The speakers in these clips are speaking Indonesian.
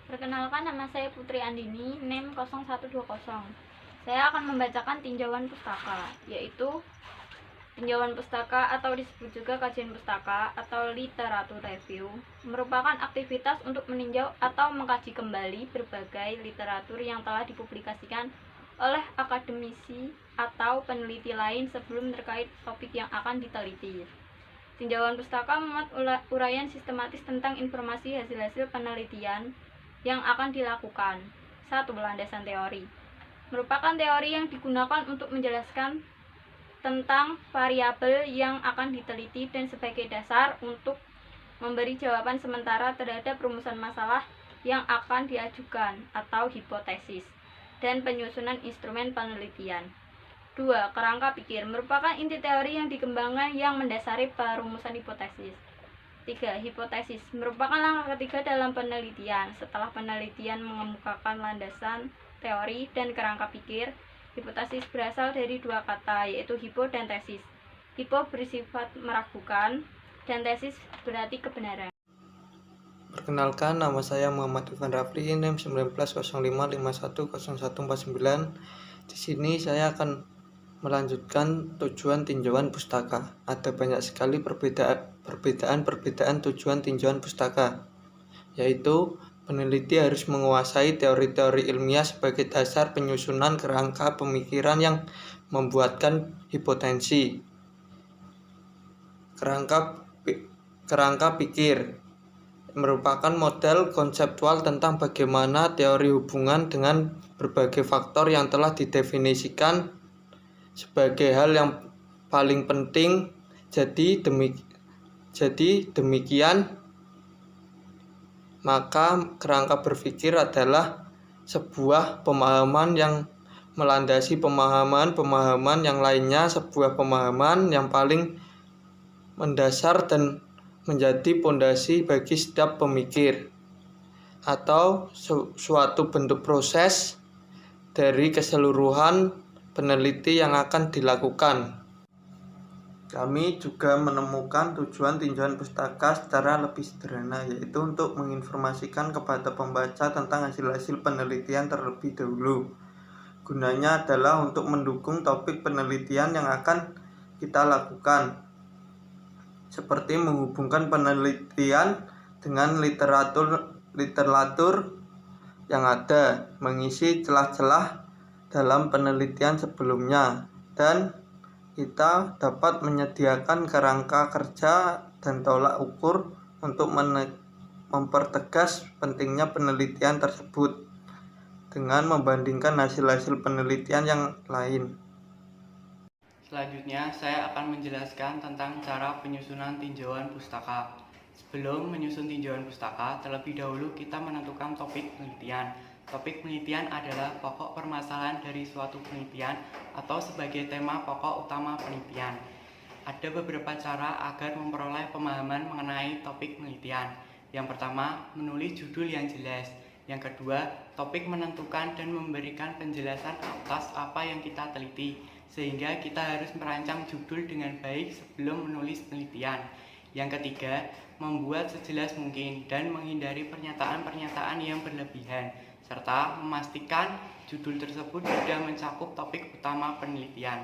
Perkenalkan, nama saya Putri Andini, NIM 0120. Saya akan membacakan tinjauan pustaka, yaitu tinjauan pustaka atau disebut juga kajian pustaka atau literatur review, merupakan aktivitas untuk meninjau atau mengkaji kembali berbagai literatur yang telah dipublikasikan oleh akademisi atau peneliti lain sebelum terkait topik yang akan diteliti. Tinjauan pustaka memuat uraian sistematis tentang informasi hasil-hasil penelitian yang akan dilakukan. 1. Landasan teori merupakan teori yang digunakan untuk menjelaskan tentang variabel yang akan diteliti dan sebagai dasar untuk memberi jawaban sementara terhadap rumusan masalah yang akan diajukan atau hipotesis dan penyusunan instrumen penelitian. 2. Kerangka pikir merupakan inti teori yang dikembangkan yang mendasari perumusan hipotesis. 3. Hipotesis merupakan langkah ketiga dalam penelitian. Setelah penelitian mengemukakan landasan teori dan kerangka pikir, hipotesis berasal dari dua kata, yaitu hypo dan tesis. Hypo bersifat meragukan dan tesis berarti kebenaran. Perkenalkan, nama saya Muhammad Ivan Rafli, NIM 1905510149. Di sini saya akan melanjutkan tujuan tinjauan pustaka. Ada banyak sekali perbedaan tujuan tinjauan pustaka, yaitu peneliti harus menguasai teori-teori ilmiah sebagai dasar penyusunan kerangka pemikiran yang membuatkan hipotensi. Kerangka pikir merupakan model konseptual tentang bagaimana teori hubungan dengan berbagai faktor yang telah didefinisikan sebagai hal yang paling penting. Jadi demikian, maka kerangka berpikir adalah sebuah pemahaman yang melandasi pemahaman yang lainnya, sebuah pemahaman yang paling mendasar dan menjadi pondasi bagi setiap pemikir, atau suatu bentuk proses dari keseluruhan peneliti yang akan dilakukan. Kami juga menemukan tujuan tinjauan pustaka secara lebih sederhana, yaitu untuk menginformasikan kepada pembaca tentang hasil-hasil penelitian terlebih dahulu. Gunanya adalah untuk mendukung topik penelitian yang akan kita lakukan, seperti menghubungkan penelitian dengan literatur yang ada, mengisi celah-celah dalam penelitian sebelumnya, dan kita dapat menyediakan kerangka kerja dan tolak ukur untuk mempertegas pentingnya penelitian tersebut dengan membandingkan hasil-hasil penelitian yang lain. Selanjutnya, saya akan menjelaskan tentang cara penyusunan tinjauan pustaka. Sebelum menyusun tinjauan pustaka, terlebih dahulu kita menentukan topik penelitian. Topik penelitian adalah pokok permasalahan dari suatu penelitian atau sebagai tema pokok utama penelitian. Ada beberapa cara agar memperoleh pemahaman mengenai topik penelitian. Yang pertama, menulis judul yang jelas. Yang kedua, topik menentukan dan memberikan penjelasan atas apa yang kita teliti, sehingga kita harus merancang judul dengan baik sebelum menulis penelitian. Yang ketiga, membuat sejelas mungkin dan menghindari pernyataan-pernyataan yang berlebihan, serta memastikan judul tersebut sudah mencakup topik utama penelitian.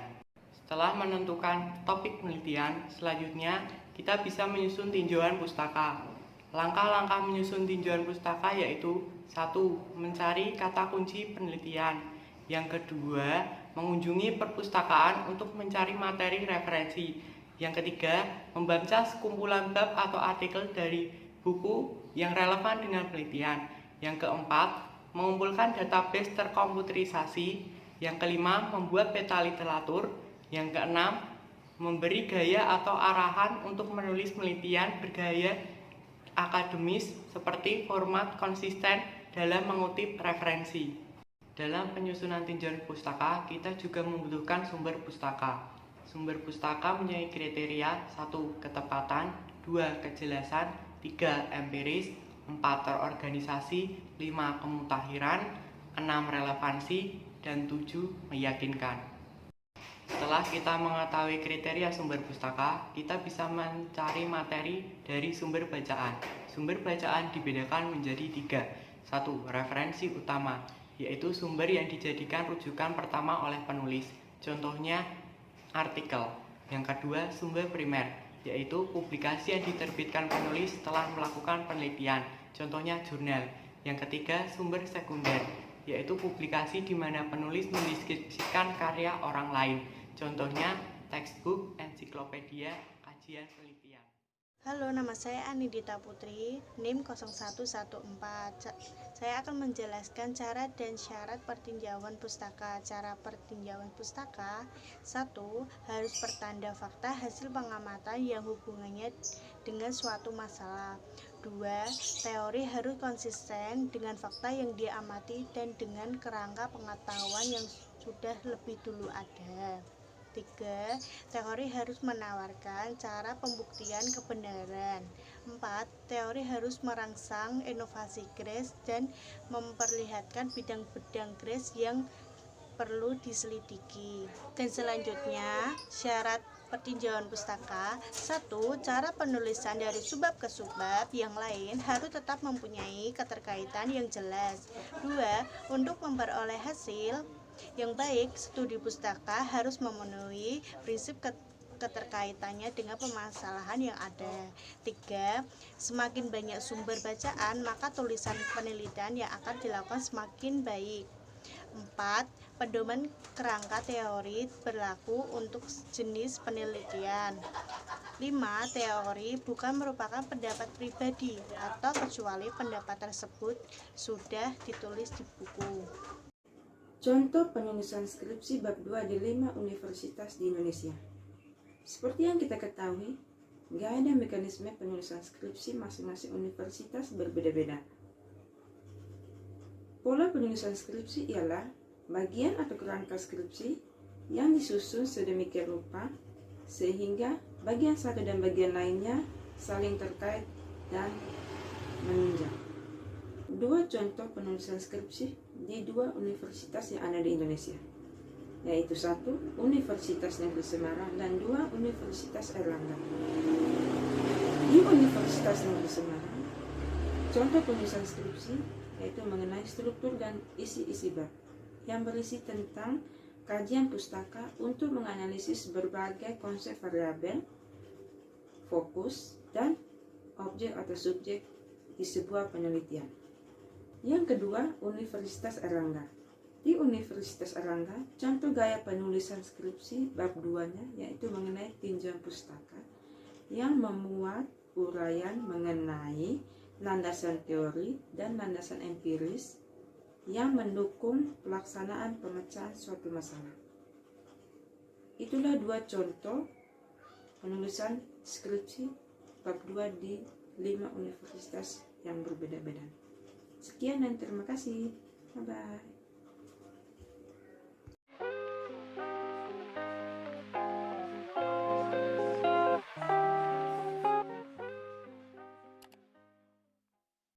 Setelah menentukan topik penelitian, selanjutnya kita bisa menyusun tinjauan pustaka. Langkah-langkah menyusun tinjauan pustaka yaitu: 1. Mencari kata kunci penelitian. Yang kedua, mengunjungi perpustakaan untuk mencari materi referensi. Yang ketiga, membaca sekumpulan bab atau artikel dari buku yang relevan dengan penelitian. Yang keempat, mengumpulkan database terkomputerisasi. Yang kelima, membuat peta literatur. Yang keenam, memberi gaya atau arahan untuk menulis penelitian bergaya akademis seperti format konsisten dalam mengutip referensi. Dalam penyusunan tinjauan pustaka, kita juga membutuhkan sumber pustaka. Sumber pustaka mempunyai kriteria: 1. Ketepatan, 2. Kejelasan, 3. Empiris, 4. Terorganisasi, 5. Kemutakhiran, 6. Relevansi, dan 7. Meyakinkan. Setelah kita mengetahui kriteria sumber pustaka, kita bisa mencari materi dari sumber bacaan. Sumber bacaan dibedakan menjadi 3, 1. Referensi utama, yaitu sumber yang dijadikan rujukan pertama oleh penulis. Contohnya artikel. Yang kedua, sumber primer, yaitu publikasi yang diterbitkan penulis setelah melakukan penelitian. Contohnya jurnal. Yang ketiga, sumber sekunder, yaitu publikasi di mana penulis mendiskusikan karya orang lain. Contohnya textbook, ensiklopedia, kajian penelitian. Halo, nama saya Anindita Putri, NIM 0114. Saya akan menjelaskan cara dan syarat pertinjauan pustaka. Cara pertinjauan pustaka: 1. Harus pertanda fakta hasil pengamatan yang hubungannya dengan suatu masalah. 2. Teori harus konsisten dengan fakta yang diamati dan dengan kerangka pengetahuan yang sudah lebih dulu ada. 3. Teori harus menawarkan cara pembuktian kebenaran. 4. Teori harus merangsang inovasi GRACE dan memperlihatkan bidang-bidang GRACE yang perlu diselidiki. Dan selanjutnya, syarat pertinjauan pustaka: 1. Cara penulisan dari subbab ke subbab yang lain harus tetap mempunyai keterkaitan yang jelas. 2. Untuk memperoleh hasil yang baik, studi pustaka harus memenuhi prinsip keterkaitannya dengan permasalahan yang ada. 3. Semakin banyak sumber bacaan, maka tulisan penelitian yang akan dilakukan semakin baik. 4. Pedoman kerangka teori berlaku untuk jenis penelitian. 5. Teori bukan merupakan pendapat pribadi atau kecuali pendapat tersebut sudah ditulis di buku. Contoh penulisan skripsi bab 2 di 5 universitas di Indonesia. Seperti yang kita ketahui, gaya dan mekanisme penulisan skripsi masing-masing universitas berbeda-beda. Pola penulisan skripsi ialah bagian atau kerangka skripsi yang disusun sedemikian rupa sehingga bagian satu dan bagian lainnya saling terkait dan menunjang. 2 contoh penulisan skripsi di 2 universitas yang ada di Indonesia, yaitu 1. Universitas Negeri Semarang dan 2. Universitas Airlangga. Di Universitas Negeri Semarang, contoh penulisan skripsi yaitu mengenai struktur dan isi-isi bab yang berisi tentang kajian pustaka untuk menganalisis berbagai konsep variabel, fokus, dan objek atau subjek di sebuah penelitian. Yang kedua, Universitas Airlangga. Di Universitas Airlangga, contoh gaya penulisan skripsi bab 2-nya yaitu mengenai tinjauan pustaka yang memuat uraian mengenai landasan teori dan landasan empiris yang mendukung pelaksanaan pemecahan suatu masalah. Itulah 2 contoh penulisan skripsi bab 2 di 5 universitas yang berbeda-beda. Sekian dan terima kasih. Bye-bye.